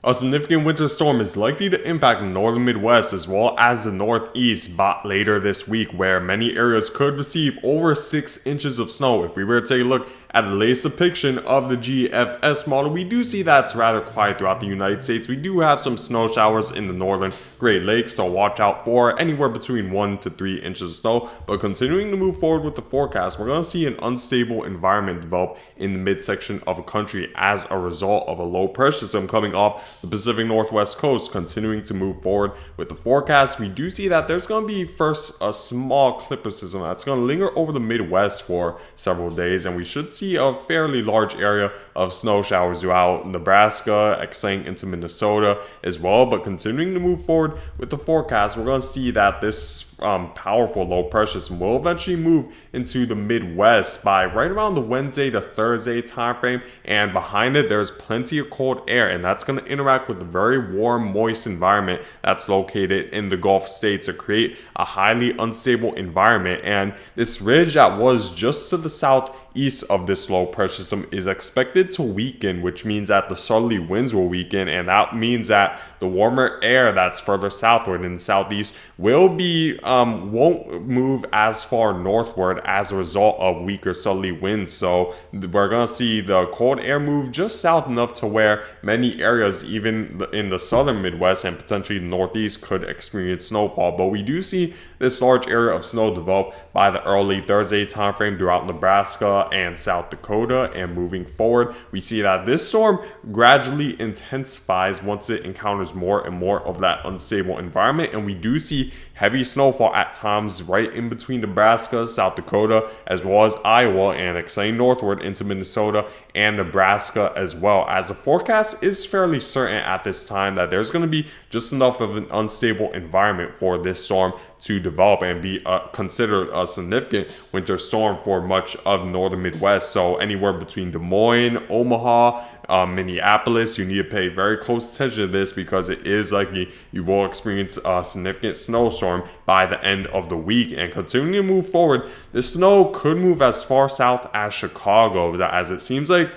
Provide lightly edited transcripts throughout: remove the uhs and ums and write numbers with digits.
A significant winter storm is likely to impact the northern Midwest as well as the Northeast later this week, where many areas could receive over 6 inches of snow. If we were to take a look at the latest depiction of the GFS model, we do see that's rather quiet throughout the United States. We do have some snow showers in the northern Great Lakes, so watch out for anywhere between 1 to 3 inches of snow. But continuing to move forward with the forecast, we're going to see an unstable environment develop in the midsection of a country as a result of a low pressure system coming off the Pacific Northwest coast. Continuing to move forward with the forecast, we do see that there's going to be first a small clipper system that's going to linger over the Midwest for several days, and we should see a fairly large area of snow showers throughout Nebraska, extending into Minnesota as well. But continuing to move forward with the forecast, we're going to see that this powerful low pressure system will eventually move into the Midwest by right around the Wednesday to Thursday time frame, and behind it there's plenty of cold air, and that's going to interact with the very warm, moist environment that's located in the Gulf states to create a highly unstable environment. And this ridge that was just to the southeast of this low pressure system is expected to weaken, which means that the southerly winds will weaken, and that means that the warmer air that's further southward in the southeast will be won't move as far northward as a result of weaker southerly winds. So we're gonna see the cold air move just south enough to where many areas, even in the southern Midwest and potentially the Northeast, could experience snowfall. But we do see this large area of snow develop by the early Thursday timeframe throughout Nebraska and South Dakota. And moving forward, we see that this storm gradually intensifies once it encounters more and more of that unstable environment, and we do see heavy snowfall at times right in between Nebraska, South Dakota, as well as Iowa, and extending northward into Minnesota and Nebraska as well. As the forecast is fairly certain at this time that there's going to be just enough of an unstable environment for this storm to develop and be considered a significant winter storm for much of northern Midwest. So anywhere between Des Moines, Omaha, Minneapolis, you need to pay very close attention to this, because it is likely you will experience a significant snowstorm by the end of the week. And continuing to move forward, the snow could move as far south as Chicago, as it seems like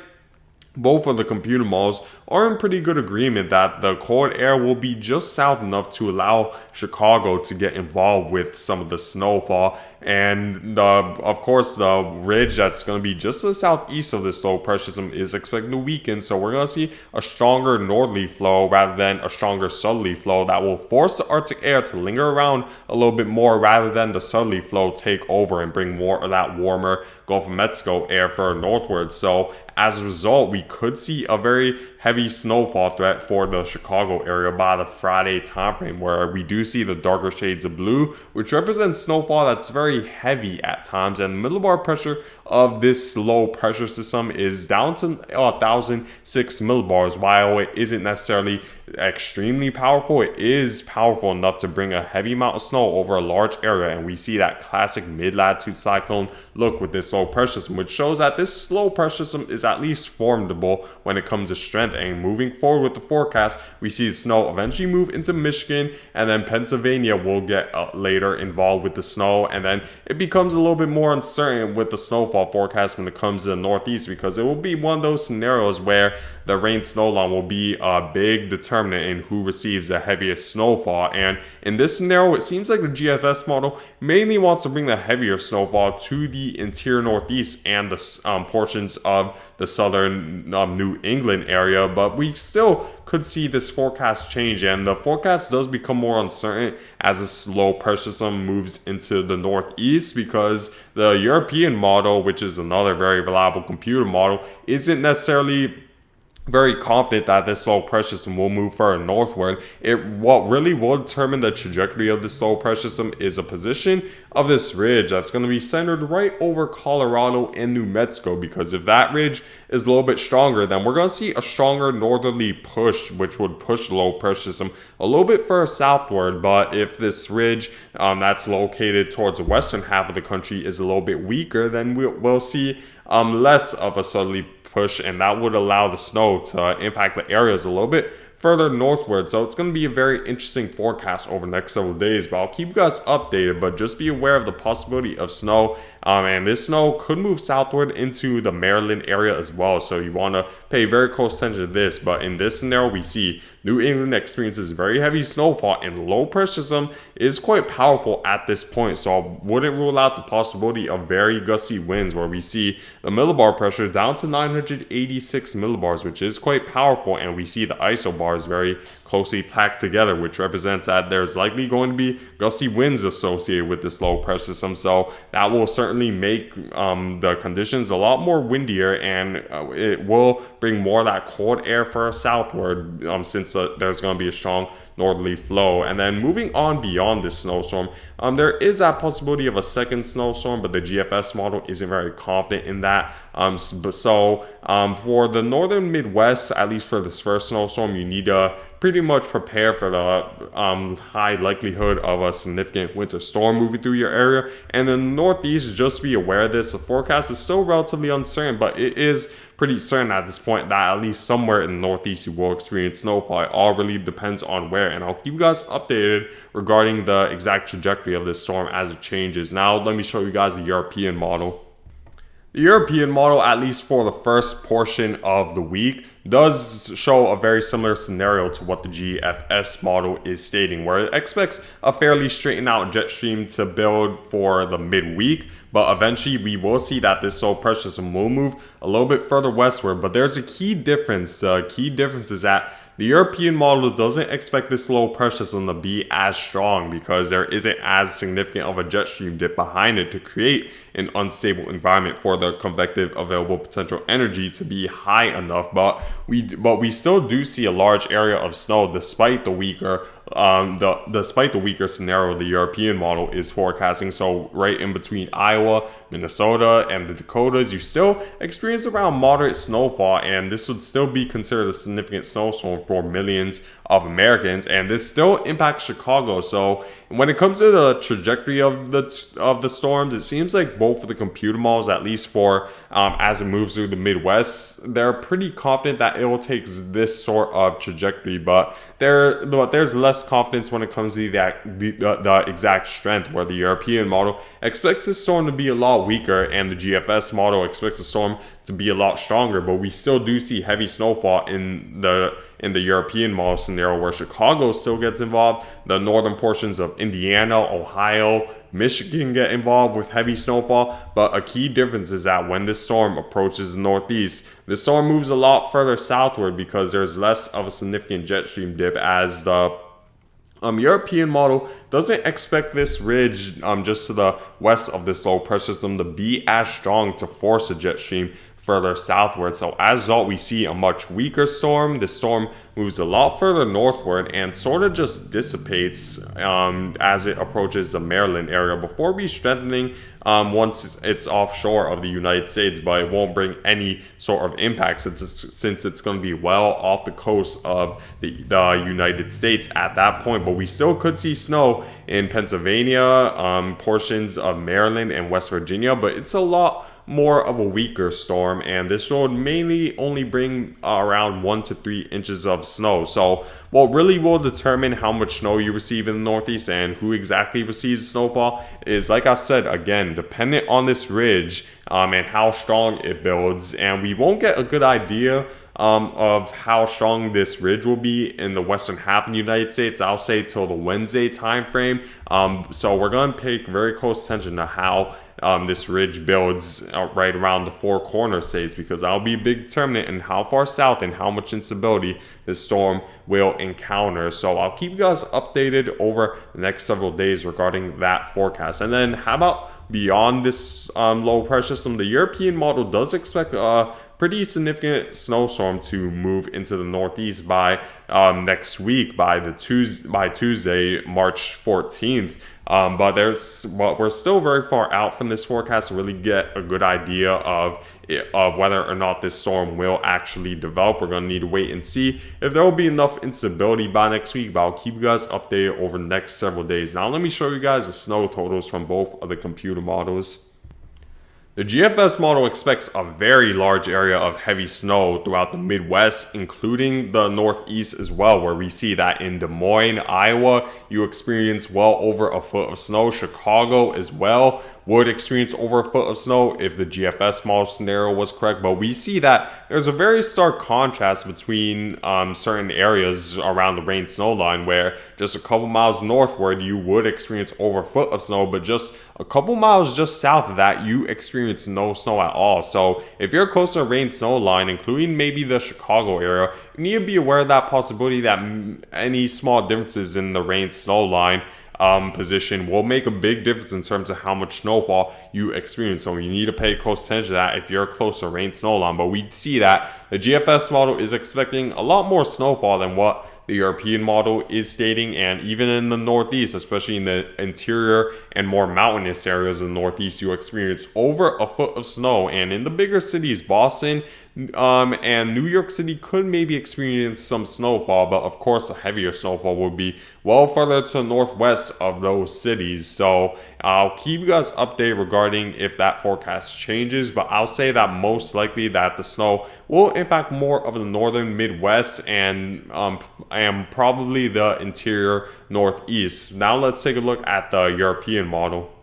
both of the computer models are in pretty good agreement that the cold air will be just south enough to allow Chicago to get involved with some of the snowfall. And of course, the ridge that's going to be just to the southeast of this low pressure system is expected to weaken. So we're going to see a stronger northerly flow rather than a stronger southerly flow that will force the Arctic air to linger around a little bit more, rather than the southerly flow take over and bring more of that warmer Gulf of Mexico air further northward. So as a result, we could see a very heavy snowfall threat for the Chicago area by the Friday timeframe, where we do see the darker shades of blue, which represents snowfall that's very heavy at times. And the millibar pressure of this low pressure system is down to 1,006 millibars. While it isn't necessarily extremely powerful, it is powerful enough to bring a heavy amount of snow over a large area. And we see that classic mid-latitude cyclone look with this low pressure system, which shows that this low pressure system is at least formidable when it comes to strength. And moving forward with the forecast, we see the snow eventually move into Michigan, and then Pennsylvania will get later involved with the snow. And then it becomes a little bit more uncertain with the snowfall forecast when it comes to the Northeast, because it will be one of those scenarios where the rain snow line will be a big determinant in who receives the heaviest snowfall. And in this scenario, it seems like the GFS model mainly wants to bring the heavier snowfall to the interior Northeast and the portions of the southern New England area. But we still could see this forecast change, and the forecast does become more uncertain as this low pressure system moves into the Northeast, because the European model, which is another very reliable computer model, isn't necessarily very confident that this low pressure system will move further northward. What really will determine the trajectory of this low pressure system is a position of this ridge that's going to be centered right over Colorado and New Mexico, because if that ridge is a little bit stronger, then we're going to see a stronger northerly push, which would push the low pressure system a little bit further southward. But if this ridge that's located towards the western half of the country is a little bit weaker, then we'll see less of a southerly push, and that would allow the snow to impact the areas a little bit further northward. So it's going to be a very interesting forecast over the next several days, but I'll keep you guys updated. But just be aware of the possibility of snow, and this snow could move southward into the Maryland area as well. So you want to pay very close attention to this. But in this scenario, we see New England experiences very heavy snowfall, and low pressure system is quite powerful at this point. So I wouldn't rule out the possibility of very gusty winds, where we see the millibar pressure down to 986 millibars, which is quite powerful, and we see the isobars very closely packed together, which represents that there's likely going to be gusty winds associated with this low pressure system. So that will certainly make the conditions a lot more windier, and it will bring more of that cold air for southward, since there's going to be a strong northerly flow. And then moving on beyond this snowstorm, there is that possibility of a second snowstorm, but the GFS model isn't very confident in that. For the northern Midwest, at least for this first snowstorm, you need to pretty much prepare for the high likelihood of a significant winter storm moving through your area. And in the Northeast, just be aware of this. The forecast is still relatively uncertain, but it is pretty certain at this point that at least somewhere in the Northeast you will experience snowfall. It all really depends on where, and I'll keep you guys updated regarding the exact trajectory of this storm as it changes. Now let me show you guys the European model. The European model, at least for the first portion of the week, does show a very similar scenario to what the GFS model is stating, where it expects a fairly straightened out jet stream to build for the midweek, but eventually we will see that this low pressure system will move a little bit further westward. But there's a key difference. The key difference is that the European model doesn't expect this low pressure system to be as strong, because there isn't as significant of a jet stream dip behind it to create an unstable environment for the convective available potential energy to be high enough. But we still do see a large area of snow despite the weaker scenario the European model is forecasting. So right in between Iowa, Minnesota, and the Dakotas, you still experience around moderate snowfall, and this would still be considered a significant snowstorm for millions of Americans, and this still impacts Chicago. So when it comes to the trajectory of the storms, it seems like both of the computer models, at least for as it moves through the Midwest, they're pretty confident that it will take this sort of trajectory, but there's less confidence when it comes to the exact strength, where the European model expects the storm to be a lot weaker and the GFS model expects the storm to be a lot stronger. But we still do see heavy snowfall in the European model scenario, where Chicago still gets involved. The northern portions of Indiana, Ohio, Michigan get involved with heavy snowfall. But a key difference is that when this storm approaches the Northeast, the storm moves a lot further southward, because there's less of a significant jet stream dip, as the European model doesn't expect this ridge just to the west of this low pressure system to be as strong to force a jet stream further southward. So as a result, we see a much weaker storm. The storm moves a lot further northward and sort of just dissipates as it approaches the Maryland area before re-strengthening once it's offshore of the United States. But it won't bring any sort of impact since it's going to be well off the coast of the United States at that point. But we still could see snow in Pennsylvania, portions of Maryland and West Virginia, but it's a lot more of a weaker storm, and this will mainly only bring around 1 to 3 inches of snow. So what really will determine how much snow you receive in the Northeast and who exactly receives snowfall is, like I said, again, dependent on this ridge and how strong it builds. And we won't get a good idea of how strong this ridge will be in the western half of the United States, I'll say, till the Wednesday time frame. So we're going to pay very close attention to how this ridge builds right around the Four Corner states, because that'll be a big determinant in how far south and how much instability this storm will encounter. So I'll keep you guys updated over the next several days regarding that forecast. And then how about beyond this low pressure system? The European model does expect a pretty significant snowstorm to move into the Northeast by next week, by Tuesday, March 14th. But we're still very far out from this forecast to really get a good idea of whether or not this storm will actually develop. We're going to need to wait and see if there will be enough instability by next week, but I'll keep you guys updated over the next several days. Now let me show you guys the snow totals from both of the computer models. The GFS model expects a very large area of heavy snow throughout the Midwest, including the Northeast as well, where we see that in Des Moines, Iowa, you experience well over a foot of snow. Chicago as well would experience over a foot of snow if the GFS model scenario was correct. But we see that there's a very stark contrast between certain areas around the rain snow line, where just a couple miles northward you would experience over a foot of snow, but just a couple miles just south of that you experience no snow at all. So if you're close to a rain snow line, including maybe the Chicago area, you need to be aware of that possibility that any small differences in the rain snow line position will make a big difference in terms of how much snowfall you experience. So you need to pay close attention to that if you're close to a rain snow line. But we see that the GFS model is expecting a lot more snowfall than what the European model is stating, and even in the Northeast, especially in the interior and more mountainous areas of the Northeast, you experience over a foot of snow. And in the bigger cities, Boston and New York City could maybe experience some snowfall, but of course the heavier snowfall would be well further to the northwest of those cities. So I'll keep you guys updated regarding if that forecast changes, but I'll say that most likely that the snow will impact more of the northern Midwest and probably the interior Northeast. Now let's take a look at the European model.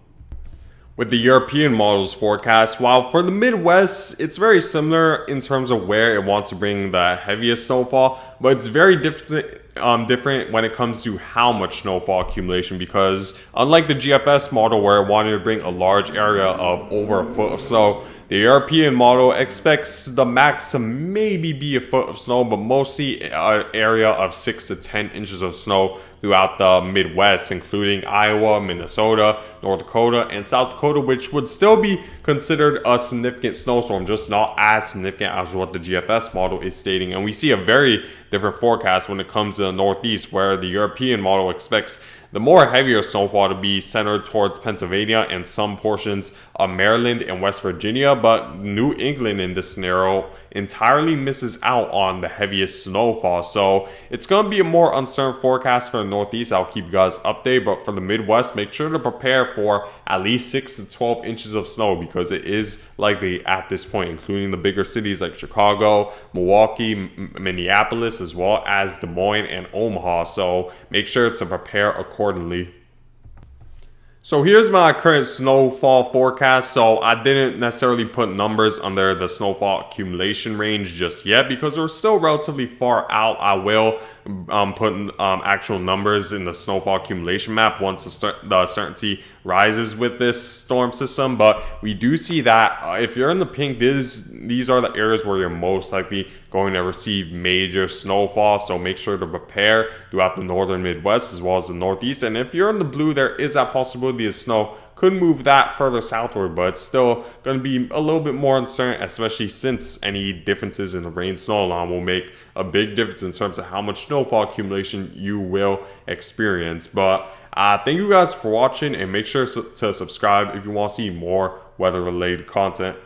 With the European model's forecast, while for the Midwest, it's very similar in terms of where it wants to bring the heaviest snowfall, but it's very different when it comes to how much snowfall accumulation, because unlike the GFS model where it wanted to bring a large area of over a foot of snow, the European model expects the max to maybe be a foot of snow, but mostly an area of 6 to 10 inches of snow throughout the Midwest, including Iowa, Minnesota, North Dakota, and South Dakota, which would still be considered a significant snowstorm, just not as significant as what the GFS model is stating. And we see a very different forecast when it comes to the Northeast, where the European model expects the more heavier snowfall to be centered towards Pennsylvania and some portions of Maryland and West Virginia, but New England in this scenario entirely misses out on the heaviest snowfall. So it's going to be a more uncertain forecast for the Northeast. I'll keep you guys updated, but for the Midwest, make sure to prepare for at least 6 to 12 inches of snow, because it is likely at this point, including the bigger cities like Chicago, Milwaukee, Minneapolis, as well as Des Moines and Omaha. So make sure to prepare accordingly. So here's my current snowfall forecast. So I didn't necessarily put numbers under the snowfall accumulation range just yet because we're still relatively far out. I will put actual numbers in the snowfall accumulation map once the certainty rises with this storm system. But we do see that if you're in the pink, these are the areas where you're most likely going to receive major snowfall. So make sure to prepare throughout the northern Midwest as well as the Northeast. And if you're in the blue, there is that possibility of snow could move that further southward, but it's still going to be a little bit more uncertain, especially since any differences in the rain snow line will make a big difference in terms of how much snowfall accumulation you will experience. But thank you guys for watching, and make sure to subscribe if you want to see more weather related content.